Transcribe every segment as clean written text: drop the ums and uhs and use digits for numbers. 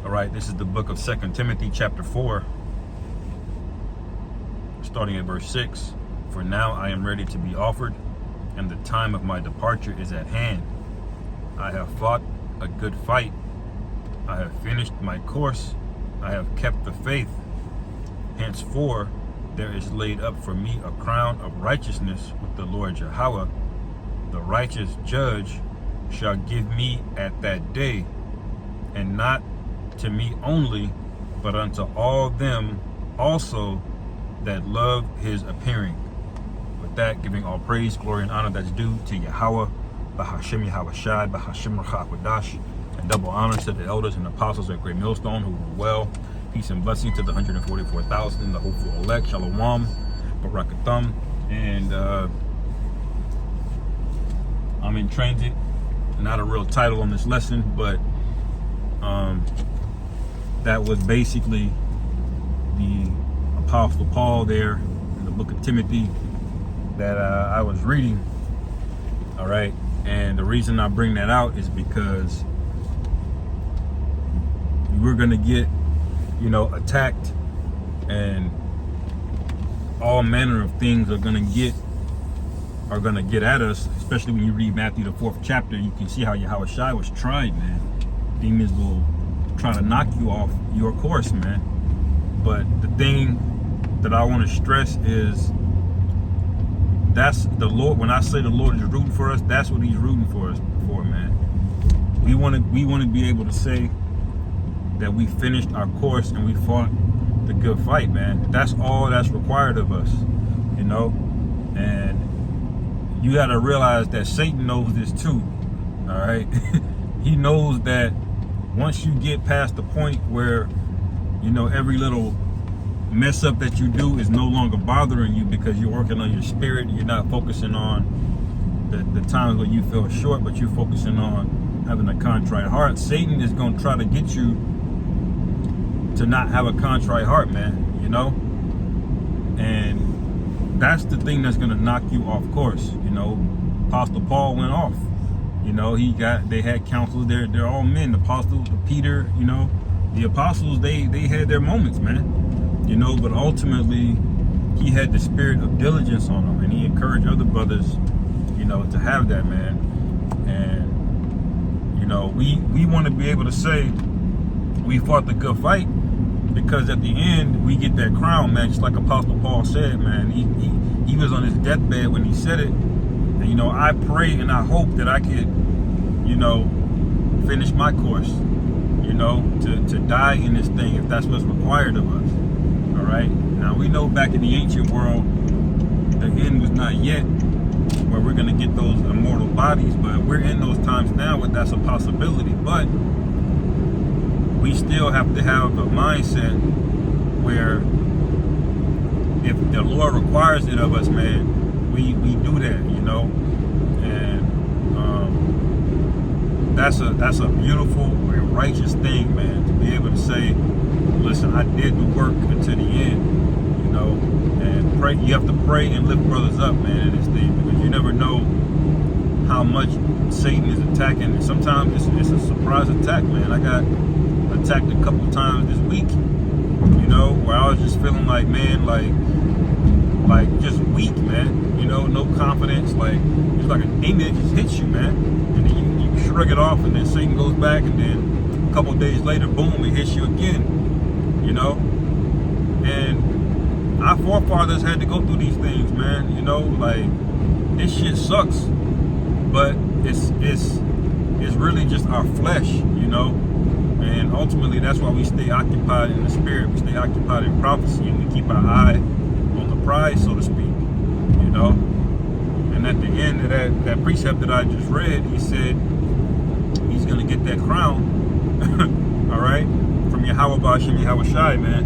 All right, this is the book of 2 Timothy chapter 4, starting at verse 6. For now I am ready to be offered, and the time of my departure is at hand. I have fought a good fight. I have finished my course. I have kept the faith. Henceforth there is laid up for me a crown of righteousness with the Lord Yahweh, the righteous judge, shall give me at that day, and not to me only, but unto all them also that love his appearing. With that, giving all praise, glory, and honor that's due to Yahweh, Bahashem Yahweh Shai, Bahashem Rachakwadash, and double honor to the elders and apostles at Great Millstone who rule well. Peace and blessing to the 144,000, the hopeful elect, Shalom, Barakathum, and I'm in transit. Not a real title on this lesson, but that was basically the Apostle Paul there in the book of Timothy that I was reading. All right, and the reason I bring that out is because we're gonna get, attacked, and all manner of things are gonna get at us. Especially when you read Matthew the 4th chapter, you can see how Yahweh Shai was tried, man. Demons will try to knock you off your course, man. But the thing that I want to stress is that's the Lord. When I say the Lord is rooting for us, that's what He's rooting for us for, man. We want to be able to say that we finished our course and we fought the good fight, man. That's all that's required of us, and you got to realize that Satan knows this too. All right. He knows that once you get past the point where, every little mess up that you do is no longer bothering you because you're working on your spirit, you're not focusing on the times when you feel short, but you're focusing on having a contrite heart. Satan is going to try to get you to not have a contrite heart, man, and that's the thing that's going to knock you off course. Apostle Paul went off. They had counselors. They're all men. The apostles, the Peter, the apostles, they had their moments, man. But ultimately he had the spirit of diligence on him, and he encouraged other brothers, to have that, man. And we want to be able to say we fought the good fight, because at the end we get that crown, man. Just like Apostle Paul said, man. He was on his deathbed when he said it. And I pray and I hope that I could, finish my course, to die in this thing if that's what's required of us. All right. Now we know back in the ancient world, the end was not yet where we're gonna get those immortal bodies, but we're in those times now where that's a possibility. But we still have to have a mindset where if the Lord requires it of us, man, we do that, and that's a beautiful and righteous thing, man, to be able to say, listen, I did the work until the end, and pray. You have to pray and lift brothers up, man, in this thing, because you never know how much Satan is attacking. And sometimes it's a surprise attack, man. I got attacked a couple of times this week, where I was just feeling like, man, like just weak, man, no confidence. Like it's like a demon that just hits you, man, and then you shrug it off, and then Satan goes back, and then a couple of days later, boom, it hits you again, and our forefathers had to go through these things, man. Like this shit sucks, but it's really just our flesh, and ultimately that's why we stay occupied in the spirit. We stay occupied in prophecy, and we keep our eye on the prize, so to speak, and at the end of that precept that I just read, he said he's gonna get that crown all right, from Yahweh Ba'ashem Yahweh Shai, man,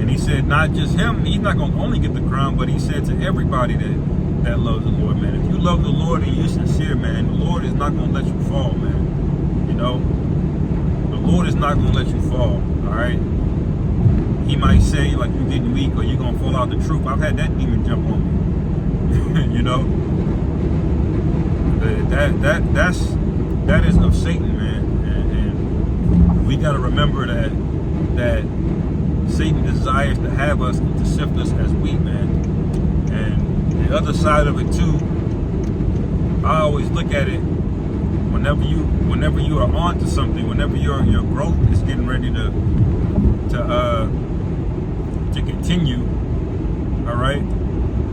and he said not just him, he's not gonna only get the crown, but he said to everybody that loves the Lord, man. If you love the Lord and you're sincere, man, the Lord is not gonna let you fall, man. The Lord is not gonna let you fall. All right. He might say like you're getting weak or you're gonna fall out the truth. I've had that demon jump on me. That is of Satan, man. And we got to remember that Satan desires to have us and to sift us as wheat, man. And the other side of it too, I always look at it. Whenever you are on to something, whenever your growth is getting ready to continue, all right,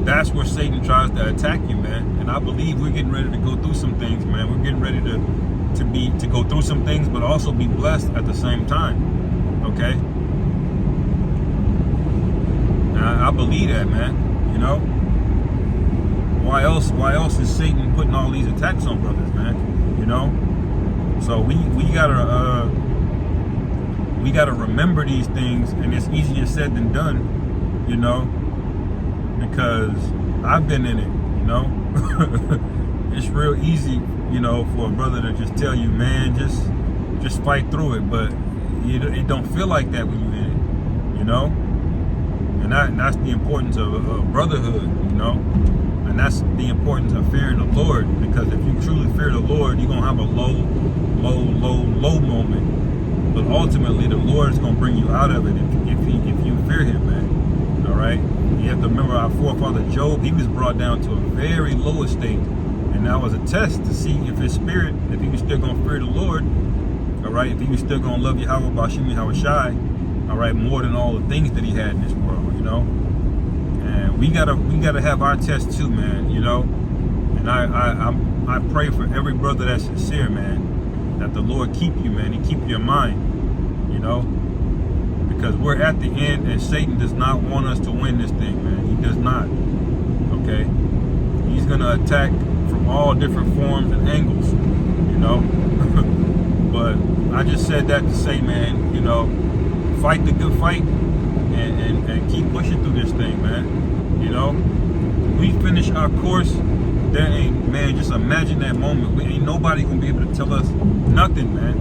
that's where Satan tries to attack you, man. And I believe we're getting ready to go through some things, man. We're getting ready to go through some things, but also be blessed at the same time. Okay, and I believe that, man. You know, why else is Satan putting all these attacks on brothers, man? You know, so we gotta remember these things, and it's easier said than done, you know, because I've been in it, you know. It's real easy, you know, for a brother to just tell you, man, just fight through it, but it don't feel like that when you're in it, you know. And that's the importance of brotherhood, you know. And that's the importance of fearing the Lord, because if you truly fear the Lord, you're going to have a low moment. But ultimately, the Lord is going to bring you out of it if you fear him, man. All right? You have to remember our forefather Job, he was brought down to a very low estate. And that was a test to see if his spirit, if he was still going to fear the Lord, all right? If he was still going to love Yahweh Bashim Yahweh Shai, all right, more than all the things that he had in this world, you know? And we gotta have our test too, man, you know. And I pray for every brother that's sincere, man, that the Lord keep you, man, and keep your mind, you know, because we're at the end, and Satan does not want us to win this thing, man. He does not. Okay, he's gonna attack from all different forms and angles, you know. But I just said that to say, man, you know, fight the good fight. And keep pushing through this thing, man. You know, when we finish our course, there ain't, man, just imagine that moment. We ain't nobody gonna be able to tell us nothing, man.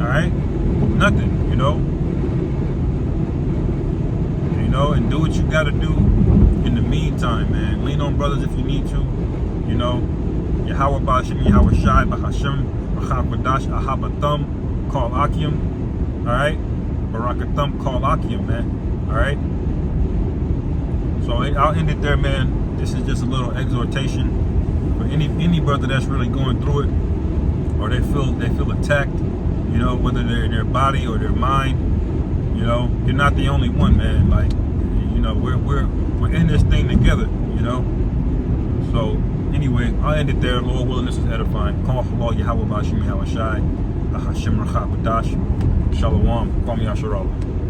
All right, nothing. You know, and do what you gotta do in the meantime, man. Lean on brothers if you need to. You know, Yahweh Bashim Yahweh Shai Bahashem Bachapadash Ahabathum Call Akim. All right, Barakathum Call Akim, man. All right, so I'll end it there, man. This is just a little exhortation for any brother that's really going through it, or they feel attacked, you know, whether they're in their body or their mind. You know, you're not the only one, man. Like, you know, we're in this thing together, you know. So anyway, I'll end it there. Lord willing, this is edifying. Call Allah Yahweh Bashim Yahweh Shai Hashem Rachab Badash Shalom Kwam Yasharallah.